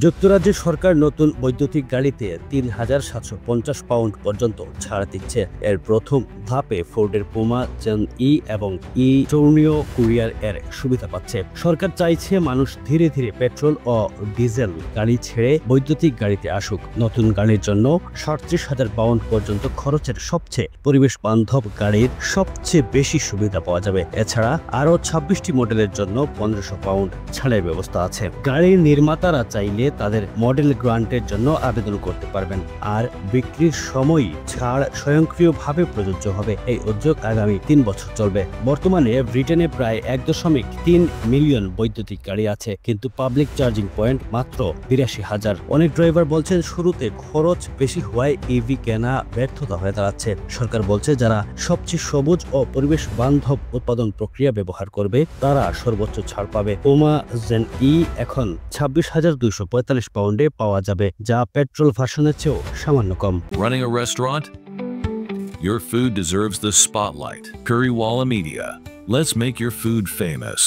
যুক্তরাজ্যের সরকার নতুন বৈদ্যুতিক গাড়িতে ৩,৭৫০ পাউন্ড পর্যন্ত ছাড় দিচ্ছে। এর প্রথম ধাপে ফোর্ডের পুমা জেন ই এবং টর্নিও কুরিয়ার এর সুবিধা পাচ্ছে। সরকার চাইছে মানুষ ধীরে ধীরে পেট্রোল ও ডিজেল গাড়ি ছেড়ে বৈদ্যুতিক গাড়িতে আসুক। নতুন গাড়ির জন্য ৩৭,০০০ পাউন্ড পর্যন্ত খরচের সবচেয়ে পরিবেশ বান্ধব গাড়ির সবচেয়ে বেশি সুবিধা পাওয়া যাবে। এছাড়া আরও ২৬টি মডেলের জন্য ১৫০০ পাউন্ড ছাড়ের ব্যবস্থা আছে। গাড়ির নির্মাতারা চাইলে তাদের মডেল গ্রান্টের জন্য আবেদন করতে পারবেন, আর বিক্রির সময়ই ছাড় স্বয়ংক্রিয়ভাবে প্রযোজ্য হবে। এই উদ্যোগ আগামী ৩ বছর চলবে। বর্তমানে ব্রিটেনে প্রায় ১.৩ মিলিয়ন বৈদ্যুতিক গাড়ি আছে, কিন্তু পাবলিক চার্জিং পয়েন্ট মাত্র ৮২,০০০। অনেক ড্রাইভার বলছেন শুরুতে খরচ বেশি হওয়ায় ইভি কেনা ব্যর্থতা হয়ে দাঁড়াচ্ছে। সরকার বলছে যারা সবচেয়ে সবুজ ও পরিবেশ বান্ধব উৎপাদন প্রক্রিয়া ব্যবহার করবে তারা সর্বোচ্চ ছাড় পাবে। পুমা জেন ই এখন ২৬,২৪৫ পাউন্ডে পাওয়া যাবে, যা পেট্রোল ভার্সনের চেয়েও সামান্য কম। Running a restaurant? Your food deserves the spotlight. Currywalla Media. Let's make your food famous.